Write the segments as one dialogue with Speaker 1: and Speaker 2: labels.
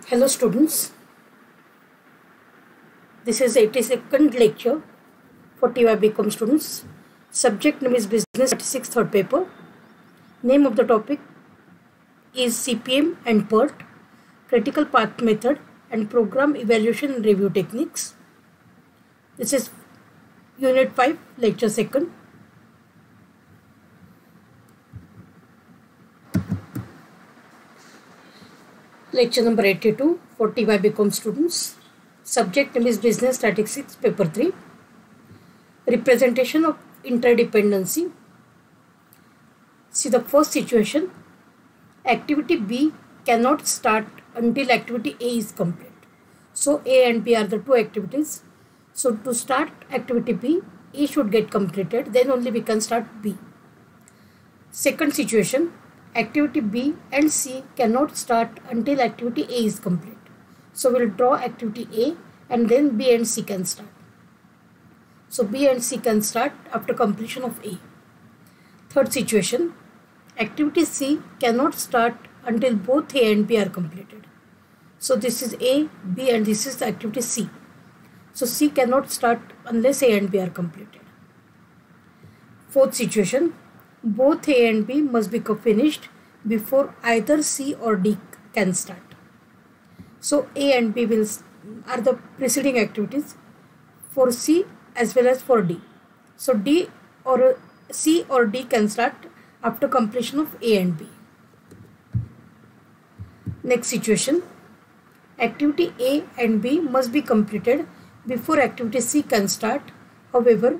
Speaker 1: Hello students, this is 82nd lecture for TY BCom students. Subject name is Business Statistics third paper. Name of the topic is CPM and PERT, Critical Path Method and Program Evaluation and Review Techniques. This is Unit 5, Lecture 2nd. Lecture number 82 for TY BCom students. Subject name is Business Statistics Paper 3. Representation of interdependency. See the first situation. Activity B cannot start until activity A is complete. So A and B are the two activities. So to start activity B, A should get completed. Then only we can start B. Second situation. Activity B and C cannot start until activity A is complete. So we'll draw activity A and then B and C can start. So B and C can start after completion of A. Third situation. Activity C cannot start until both A and B are completed. So this is A, B and this is the activity C. So C cannot start unless A and B are completed. Fourth situation. Both A and B must be finished before either C or D can start. So A and B are the preceding activities for C as well as for D. So D or C or D can start after completion of A and B. Next situation. Activity A and B must be completed before activity C can start. However,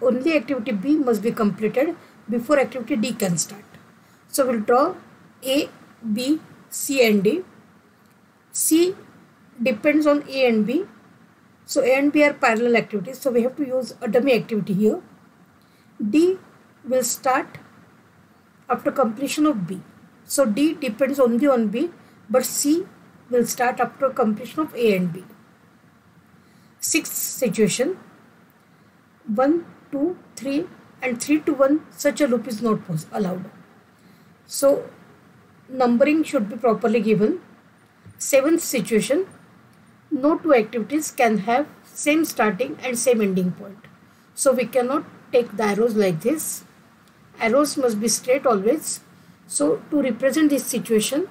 Speaker 1: only activity B must be completed before activity D can start. So we'll draw A, B, C and D. C depends on A and B. So A and B are parallel activities. So we have to use a dummy activity here. D will start after completion of B. So D depends only on B, but C will start after completion of A and B. Sixth situation. 1, 2, 3 and 3 to 1 such a loop is not allowed. So numbering should be properly given. Seventh situation. No two activities can have same starting and same ending point. So we cannot take the arrows like this. Arrows must be straight always. So to represent this situation,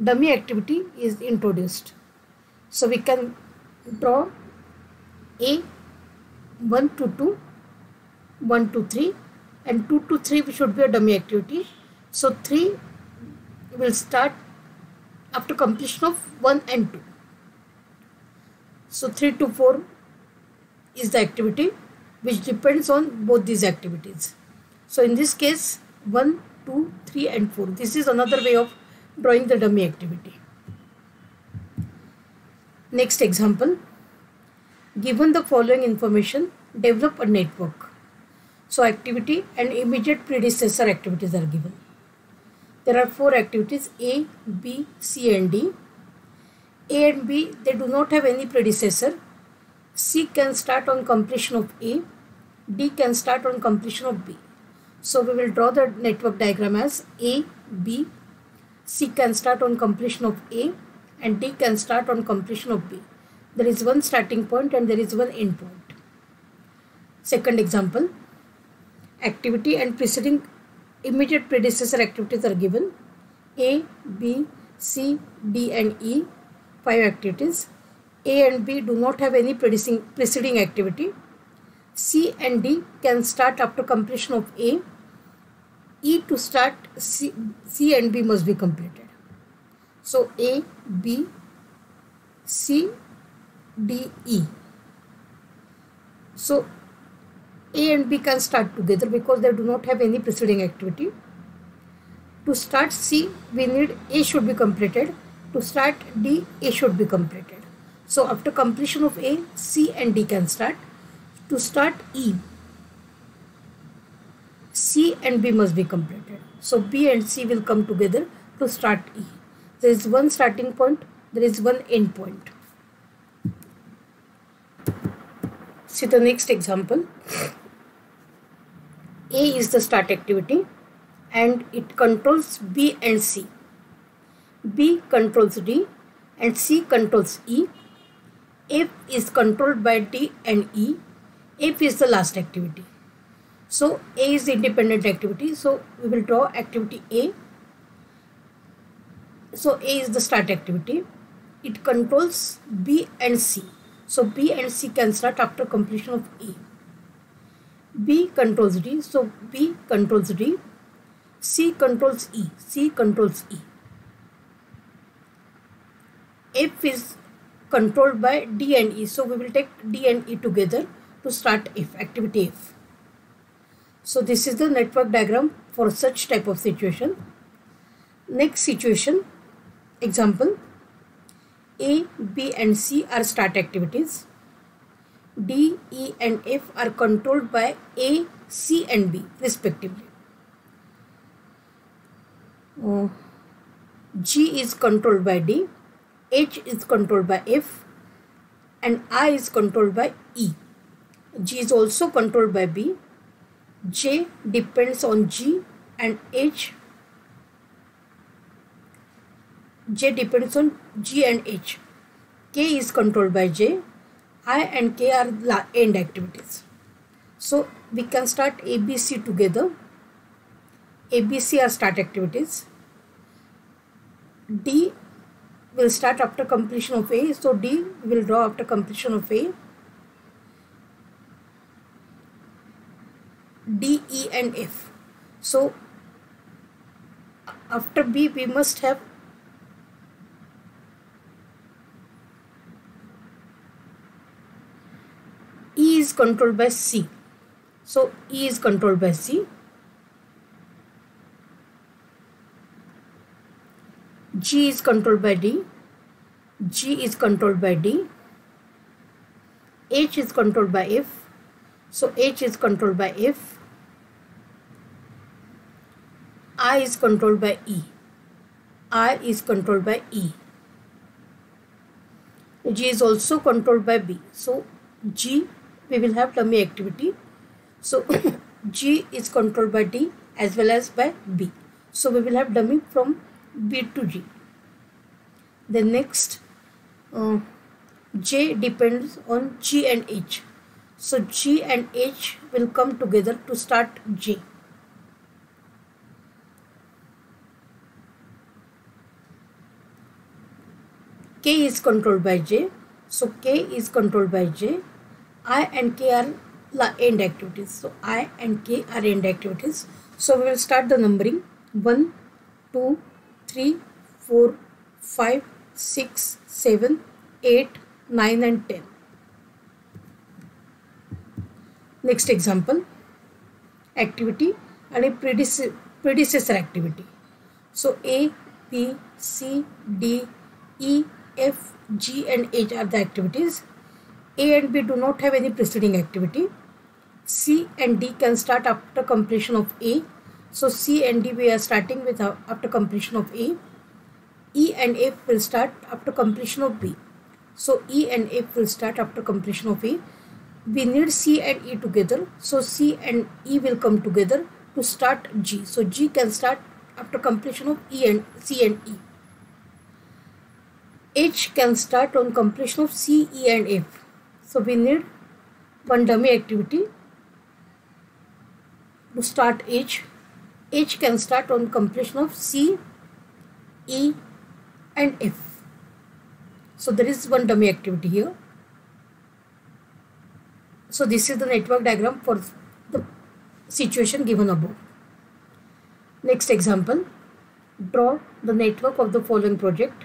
Speaker 1: dummy activity is introduced. So we can draw A 1 to 2, 1 to 3 and 2 to 3 should be a dummy activity. So 3 will start after completion of 1 and 2. So 3 to 4 is the activity which depends on both these activities. So in this case 1, 2, 3 and 4. This is another way of drawing the dummy activity. Next example. Given the following information, develop a network. So activity and immediate predecessor activities are given. There are 4 activities A, B, C and D. A and B, they do not have any predecessor. C can start on completion of A. D can start on completion of B. So we will draw the network diagram as A, B. C can start on completion of A and D can start on completion of B. There is one starting point and there is one end point. Second example. Activity and preceding immediate predecessor activities are given. A, B, C, D and E. 5 activities. A and B do not have any preceding activity. C and D can start after completion of A. E to start C and B must be completed. So A, B, C, D, E. So A and B can start together because they do not have any preceding activity. To start C, we need A should be completed. To start D, A should be completed. So after completion of A, C and D can start. To start E, C and B must be completed. So B and C will come together to start E. There is one starting point, there is one end point. See the next example. A is the start activity and it controls B and C. B controls D and C controls E. F is controlled by D and E. F is the last activity. So A is the independent activity. So we will draw activity A. So A is the start activity. It controls B and C. So B and C can start after completion of A. B controls D. So B controls D. C controls E. C controls E. F is controlled by D and E. So we will take D and E together to start F, activity F. So this is the network diagram for such type of situation. Next situation, example, A, B and C are start activities. D, E and F are controlled by A, C and B respectively. G is controlled by D, H is controlled by F and I is controlled by E. G is also controlled by B. J depends on G and H. J depends on G and H. K is controlled by J. I and K are end activities. So we can start ABC together. ABC are start activities. D will start after completion of A. So D will draw after completion of A. D, E and F. So after B we must have E is controlled by C. So E is controlled by C. G is controlled by D. G is controlled by D. H is controlled by F. So H is controlled by F. I is controlled by E. I is controlled by E. G is also controlled by B. So G, we will have dummy activity. So G is controlled by D as well as by B. So we will have dummy from B to G. The next J depends on G and H. So G and H will come together to start J. K is controlled by J. So K is controlled by J. I and K are end activities. So I and K are end activities. So we will start the numbering 1, 2, 3, 4, 5, 6, 7, 8, 9 and 10. Next example, activity and a predecessor activity. So A, B, C, D, E, F, G and H are the activities. A and B do not have any preceding activity. C and D can start after completion of A. So C and D we are starting with after completion of A. E and F will start after completion of B. So E and F will start after completion of A. We need C and E together. So C and E will come together to start G. So G can start after completion of E and C and E. H can start on completion of C, E and F. So we need one dummy activity to start H. H can start on completion of C, E and F. So there is one dummy activity here. So this is the network diagram for the situation given above. Next example, draw the network of the following project,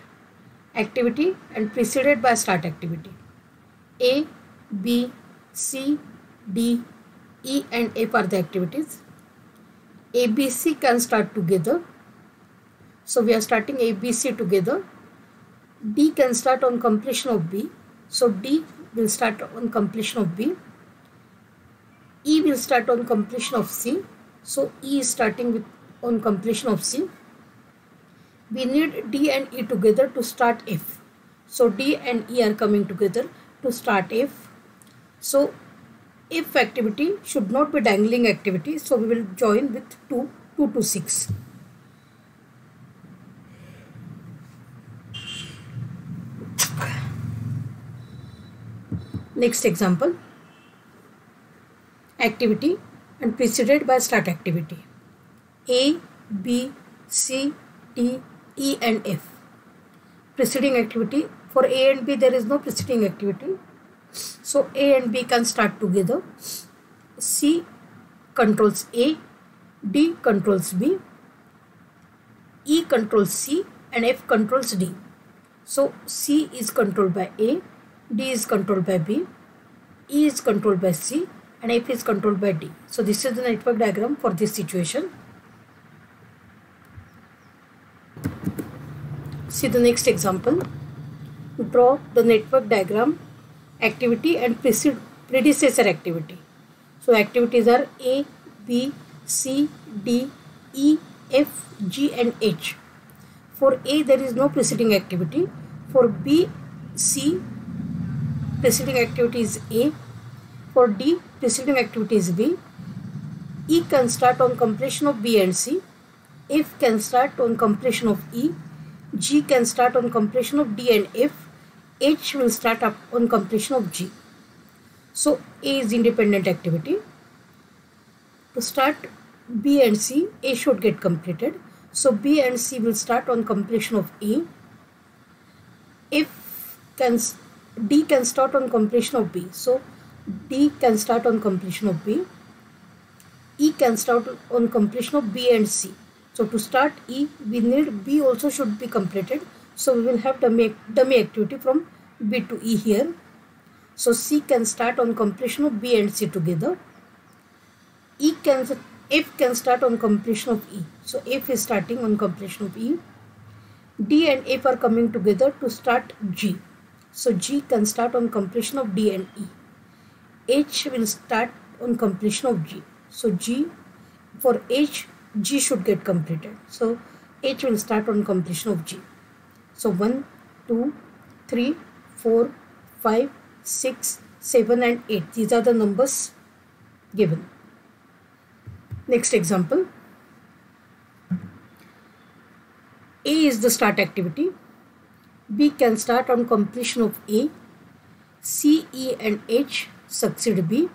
Speaker 1: activity and preceded by start activity. A, B, C, D, E and F are the activities. A, B, C can start together. So we are starting A, B, C together. D can start on completion of B. So D will start on completion of B. E will start on completion of C. So E is starting with on completion of C. We need D and E together to start F. So D and E are coming together to start F. So if activity should not be dangling activity, so we will join with 2 to 6. Next example, activity and preceded by start activity. A, B, C, D, E and F. Preceding activity. For A and B there is no preceding activity. So A and B can start together. C controls A, D controls B, E controls C and F controls D. So C is controlled by A, D is controlled by B, E is controlled by C and F is controlled by D. So this is the network diagram for this situation. See the next example. Draw the network diagram, activity and predecessor activity. So activities are A, B, C, D, E, F, G and H. For A there is no preceding activity. For B, C, preceding activity is A. For D, preceding activity is B. E can start on completion of B and C. F can start on completion of E. G can start on completion of D and F. H will start up on completion of G. So A is independent activity. To start B and C, A should get completed. So B and C will start on completion of A. D can start on completion of B. So D can start on completion of B. E can start on completion of B and C. So to start E, we need B also should be completed. So we will have dummy activity from B to E here. So C can start on completion of B and C together. F can start on completion of E. So F is starting on completion of E. D and F are coming together to start G. So G can start on completion of D and E. H will start on completion of G. So for H, G should get completed. So H will start on completion of G. So 1, 2, 3, 4, 5, 6, 7 and 8. These are the numbers given. Next example. A is the start activity. B can start on completion of A. C, E and H succeed B.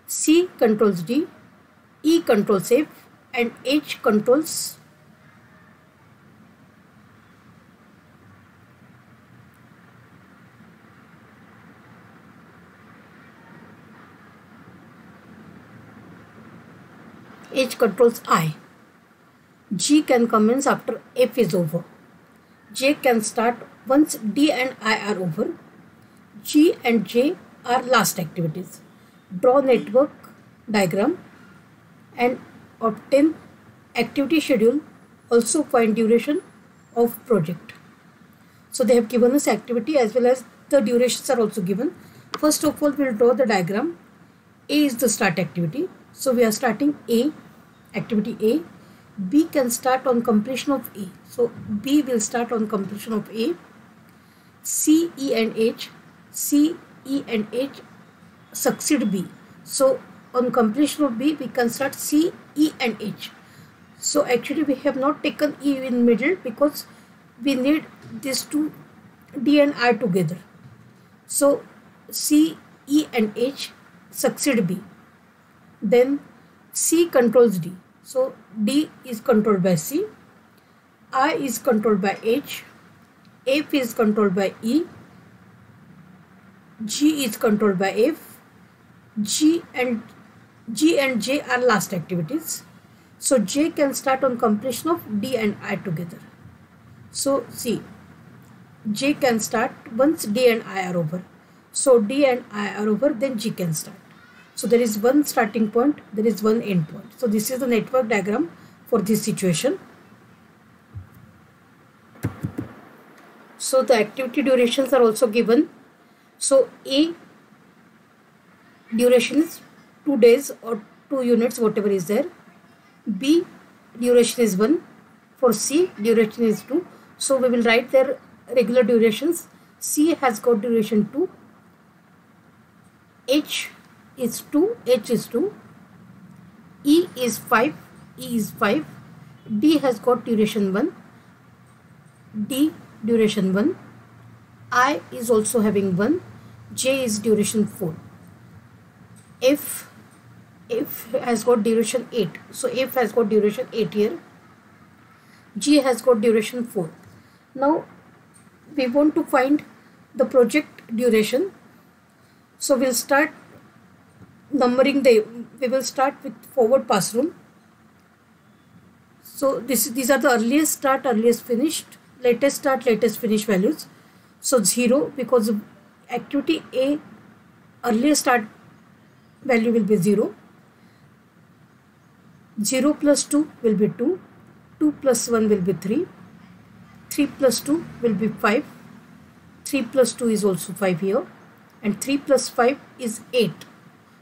Speaker 1: C controls D. E controls F and H controls I. G can commence after F is over. J can start once D and I are over. G and J are last activities. Draw network diagram and obtain activity schedule. Also find duration of project. So they have given us activity as well as the durations are also given. First of all, we will draw the diagram. A is the start activity. So we are starting A, activity A. B can start on completion of A. So B will start on completion of A. C, E and H succeed B. So on completion of B, we can start C, E and H. So actually we have not taken E in middle because we need these two D and I together. So C, E and H succeed B. Then C controls D. So D is controlled by C. I is controlled by H. F is controlled by E. G is controlled by F. G and J are last activities. So J can start on completion of D and I together. So see, J can start once D and I are over. So D and I are over, then G can start. So there is one starting point, there is one end point. So this is the network diagram for this situation. So the activity durations are also given. So A duration is 2 days or 2 units, whatever is there. B duration is 1. For C duration is 2. So we will write their regular durations. C has got duration 2. H is 2. H is 2. E is 5. E is 5. D has got duration 1. D duration 1. I is also having 1. J is duration 4. F has got duration 8. So F has got duration 8 here. G has got duration 4. Now we want to find the project duration. So we'll start numbering we will start with forward pass rule. So these are the earliest start, earliest finished, latest start, latest finish values. So 0, because activity A earliest start value will be 0. 0 plus 2 will be 2. 2 plus 1 will be 3. 3 plus 2 will be 5. 3 plus 2 is also 5 here. And 3 plus 5 is 8.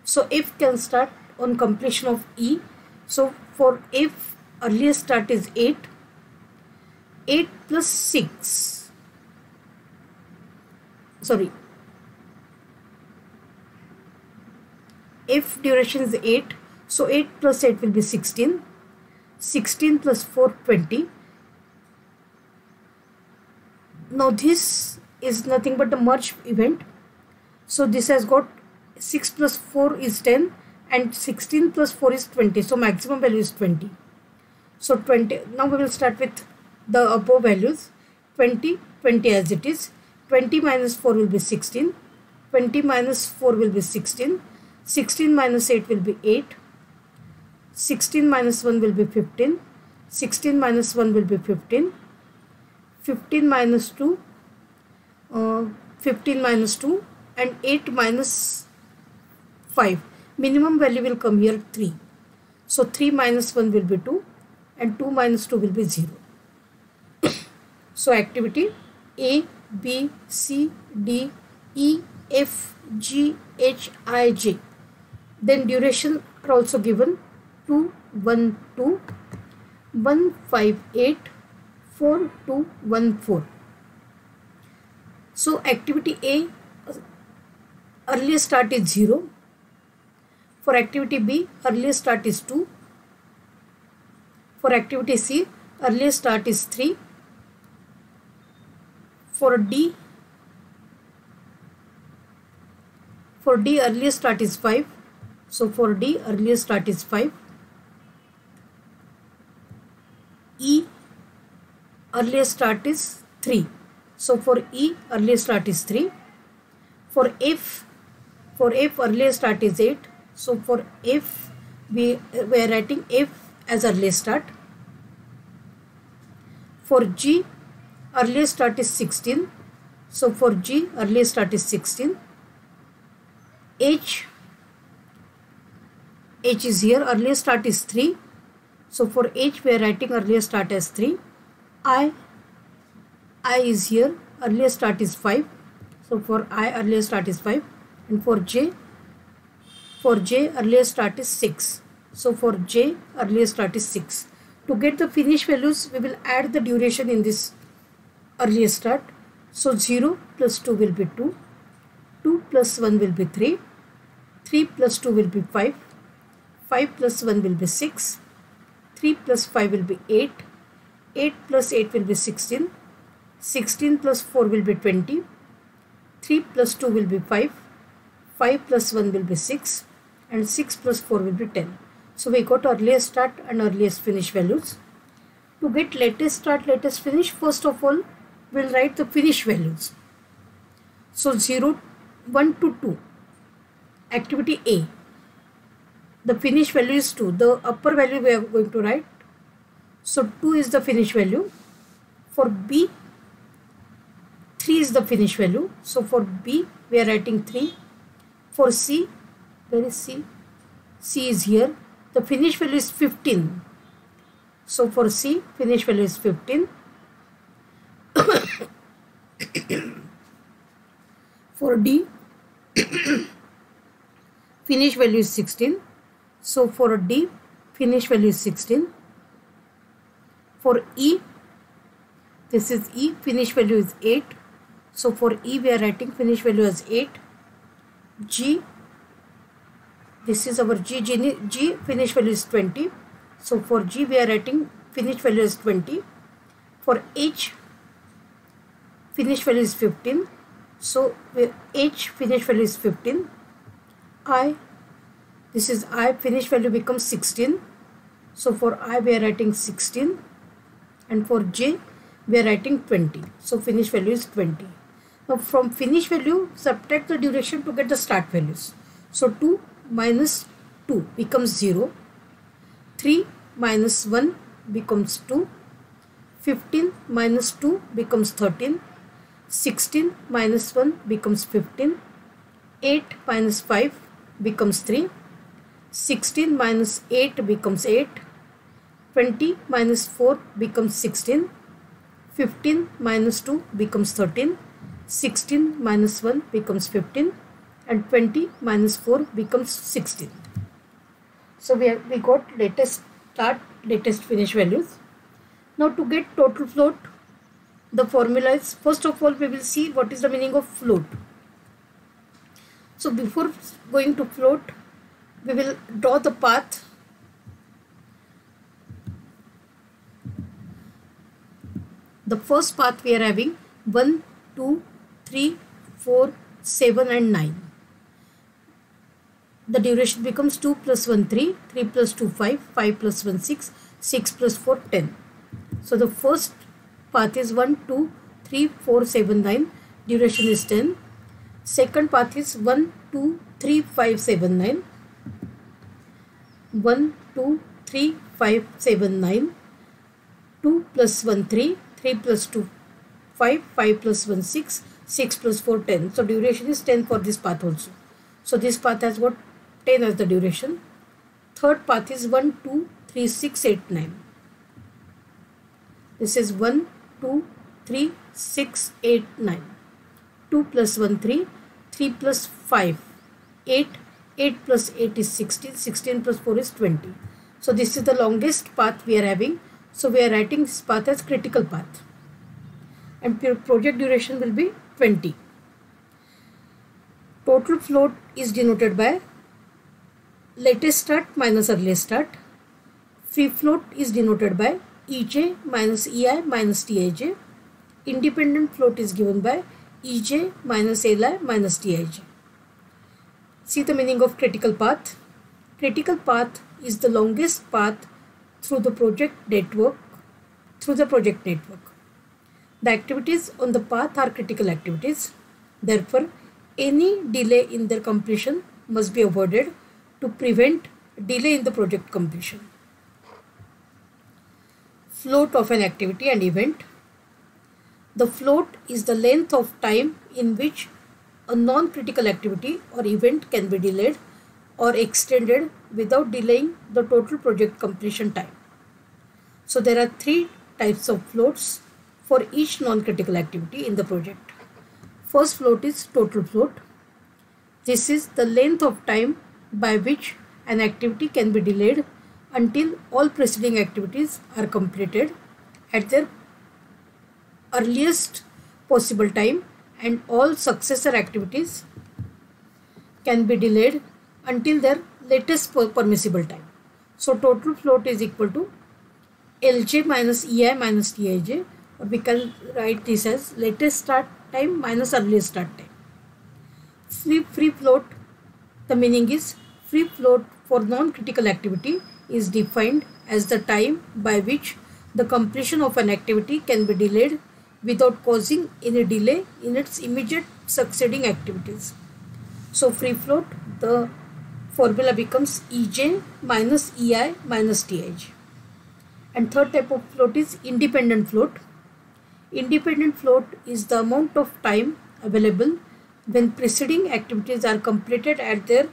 Speaker 1: So F can start on completion of E. So for F, earliest start is 8. 8 plus 6. Sorry. F duration is 8. So 8 plus 8 will be 16. 16 plus 4, 20. Now this is nothing but the merge event. So this has got 6 plus 4 is 10 and 16 plus 4 is 20. So maximum value is 20. So 20. Now we will start with the above values. 20, 20 as it is. 20 minus 4 will be 16. 20 minus 4 will be 16. 16 minus 8 will be 8. 16 minus 1 will be 15. 16 minus 1 will be 15. 15 minus 2. 15 minus 2. And 8 minus 5. Minimum value will come here 3. So 3 minus 1 will be 2. And 2 minus 2 will be 0. So activity A, B, C, D, E, F, G, H, I, J. Then duration are also given. 2, 1, 2, 1, 5, 8, 4, 2, 1, 4. So activity A, earliest start is 0. For activity B, earliest start is 2. For activity C, earliest start is 3. For D, earliest start is 5. So for D, earliest start is 5. E, earliest start is 3. So for E, earliest start is 3. For F, earliest start is 8. So for F, we are writing F as earliest start. For G, earliest start is 16. So for G, earliest start is 16. H is here, earliest start is 3. So for H, we are writing earliest start as 3. I is here, earliest start is 5. So for I, earliest start is 5. And for J, earliest start is 6. So for J, earliest start is 6. To get the finish values, we will add the duration in this earliest start. So 0 plus 2 will be 2. 2 plus 1 will be 3. 3 plus 2 will be 5. 5 plus 1 will be 6. 3 plus 5 will be 8. 8 plus 8 will be 16. 16 plus 4 will be 20. 3 plus 2 will be 5. 5 plus 1 will be 6. And 6 plus 4 will be 10. So we got earliest start and earliest finish values. To get latest start, latest finish, first of all, we'll write the finish values. So 0, 1 to 2. Activity A. The finish value is 2. The upper value we are going to write. So 2 is the finish value. For B, 3 is the finish value. So for B, we are writing 3. For C, where is C? C is here. The finish value is 15. So for C, finish value is 15. For D, finish value is 16. So for D, finish value is 16. For E, this is E, finish value is 8. So for E, we are writing finish value as 8. G, this is our G, finish value is 20. So for G, we are writing finish value as 20. For H, finish value is 15. So H finish value is 15. I, this is I, finish value becomes 16. So for I we are writing 16, and for J we are writing 20. So finish value is 20. Now from finish value subtract the duration to get the start values. So 2 minus 2 becomes 0. 3 minus 1 becomes 2. 15 minus 2 becomes 13. 16 minus 1 becomes 15. 8 minus 5 becomes 3. 16 minus 8 becomes 8. 20 minus 4 becomes 16. 15 minus 2 becomes 13. 16 minus 1 becomes 15. And 20 minus 4 becomes 16. So we got latest start, latest finish values. Now to get total float, the formula is, first of all we will see what is the meaning of float. So before going to float, we will draw the path. The first path we are having 1, 2, 3, 4, 7 and 9. The duration becomes 2 plus 1 3, 3 plus 2 5, 5 plus 1 6, 6 plus 4 10. So the first path is 1, 2, 3, 4, 7, 9. Duration is 10. Second path is 1, 2, 3, 5, 7, 9. 1, 2, 3, 5, 7, 9. 2 plus 1 3, 3 plus 2 5, 5 plus 1 6, 6 plus 4 10. So duration is 10 for this path also. So this path has got 10 as the duration. Third path is 1, 2, 3, 6, 8, 9. This is 1, 2, 3, 6, 8, 9. 2 plus 1 3, 3 plus 5 8, 8 plus 8 is 16, 16 plus 4 is 20. So this is the longest path we are having. So we are writing this path as critical path. And project duration will be 20. Total float is denoted by latest start minus earliest start. Free float is denoted by EJ minus EI minus TIJ. Independent float is given by EJ minus LI minus TIJ. See the meaning of critical path. Critical path is the longest path through the project network. The activities on the path are critical activities. Therefore, any delay in their completion must be avoided to prevent delay in the project completion. Float of an activity and event. The float is the length of time in which a non-critical activity or event can be delayed or extended without delaying the total project completion time. So there are 3 types of floats for each non-critical activity in the project. First float is total float. This is the length of time by which an activity can be delayed until all preceding activities are completed at their earliest possible time, and all successor activities can be delayed until their latest permissible time. So total float is equal to LJ minus EI minus TIJ, or we can write this as latest start time minus earliest start time. Free float, the meaning is free float for non-critical activity is defined as the time by which the completion of an activity can be delayed without causing any delay in its immediate succeeding activities. So free float, the formula becomes EJ minus EI minus TIJ. And third type of float is independent float. Independent float is the amount of time available when preceding activities are completed at their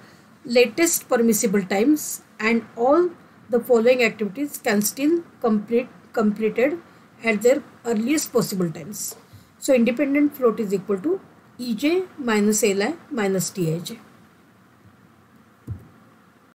Speaker 1: latest permissible times, and all the following activities can still completed at their earliest possible times. So independent float is equal to EJ minus LI minus TIJ.